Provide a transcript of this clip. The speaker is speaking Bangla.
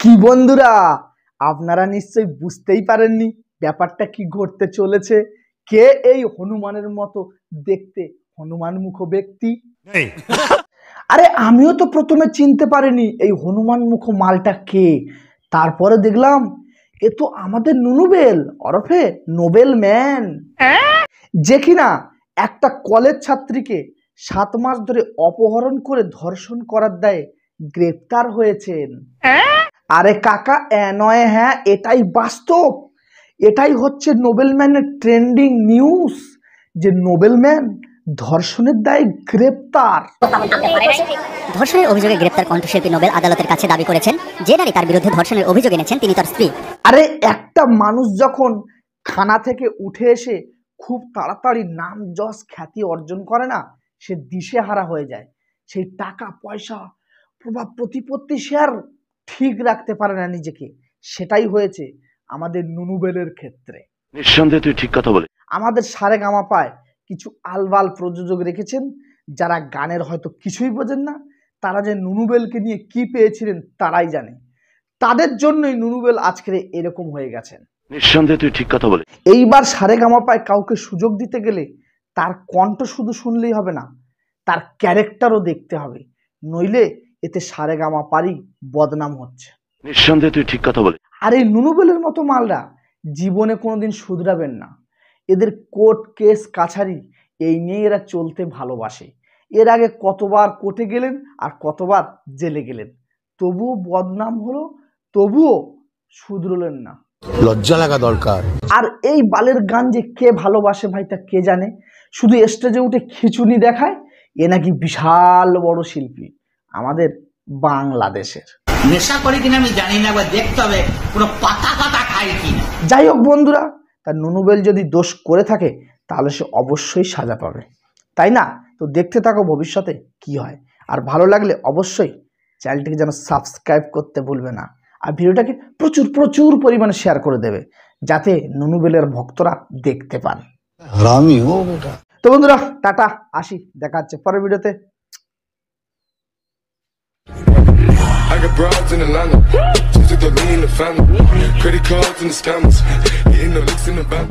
কি বন্ধুরা, আপনারা নিশ্চয়ই বুঝতেই পারেননি ব্যাপারটা কি ঘটতে চলেছে। কে এই হনুমানের মতো দেখতে হনুমান মুখ ব্যক্তি? আরে আমিও তো প্রথমে চিনতে পারিনি এই হনুমান মুখ মালটা কে। তারপরে দেখলাম এ তো আমাদের নুনুবেল ওরফে নোবেল ম্যান, যে কিনা একটা কলেজ ছাত্রীকে 7 মাস ধরে অপহরণ করে ধর্ষণ করার দায়ে গ্রেপ্তার হয়েছেন। আরে কাকা নয়, হ্যাঁ এটাই বাস্তব, এটাই হচ্ছে নোবেল ম্যানের ট্রেন্ডিং নিউজ যে নোবেল ম্যান ধর্ষণের দায়ে গ্রেপ্তার। ধর্ষণের অভিযোগে গ্রেপ্তার কণ্ঠশিল্পী নোবেল আদালতের কাছে দাবি করেছেন যে নারী তার বিরুদ্ধে ধর্ষণের অভিযোগ এনেছেন তিনি তার স্ত্রী। আরে একটা মানুষ যখন খানা থেকে উঠে এসে খুব তাড়াতাড়ি নাম যশ খ্যাতি অর্জন করে না, সে দিশেহারা হয়ে যায়। সেই টাকা পয়সা প্রভাব প্রতিপত্তি সে আর ঠিক রাখতে পারে না নিজেকে। সেটাই হয়েছে আমাদের নুনুবেলের ক্ষেত্রে। নিঃসন্দেহে তুই ঠিক কথা বলে। আমাদের সারেগামাপায় কিছু আলবাল প্রযোজক রেখেছেন যারা গানের হয়তো কিছুই বোঝেন না। তারা যে নুনুবেলকে নিয়ে কি পেয়েছিলেন তারাই জানে। তাদের জন্যই নুনুবেল আজকের এরকম হয়ে গেছেন। নিঃসন্দেহে তুই ঠিক কথা বলে। এইবার সারেগামাপায় কাউকে সুযোগ দিতে গেলে তার কণ্ঠ শুধু শুনলেই হবে না, তার ক্যারেক্টারও দেখতে হবে, নইলে এতে সারেগামাপারই বদনাম হচ্ছে। নিঃসন্দেহে তুই ঠিক কথা বলে। আর এই নুনুবেলের মতো মালরা জীবনে কোনোদিন শুধরাবেন না। এদের কোর্ট কেস কাছারি এই নিয়ে এরা চলতে ভালোবাসে। এর আগে কতবার কোর্টে গেলেন আর কতবার জেলে গেলেন, তবুও বদনাম হলো, তবুও শুধরলেন না। লজ্জা লাগা দরকার। আর এই বালের গান যে কে ভালোবাসে ভাই তা কে জানে। শুধু স্টেজে উঠে খিচুনি দেখায়, এ নাকি বিশাল বড় শিল্পী আমাদের বাংলাদেশের। নেশা করে কিনা আমি জানি না, বা দেখতে হবে পুরো পাতা পাতা খাই কিনা। যাই হোক বন্ধুরা, তার নুনুবেল যদি দোষ করে থাকে তাহলে সে অবশ্যই সাজা পাবে, তাই না? তো দেখতে থাকো ভবিষ্যতে কি হয়। আর ভালো লাগলে অবশ্যই চ্যানেলটিকে যেন সাবস্ক্রাইব করতে ভুলবে না, আর ভিডিওটাকে প্রচুর প্রচুর পরিমাণে শেয়ার করে দেবে যাতে নুনুবেলের ভক্তরা দেখতে পান। তো বন্ধুরা টাটা, আসি, দেখা হচ্ছে পরের ভিডিওতে। I got broads in Atlanta, just to the lean the family, credit cards and the scammers, hitting the licks in the bank.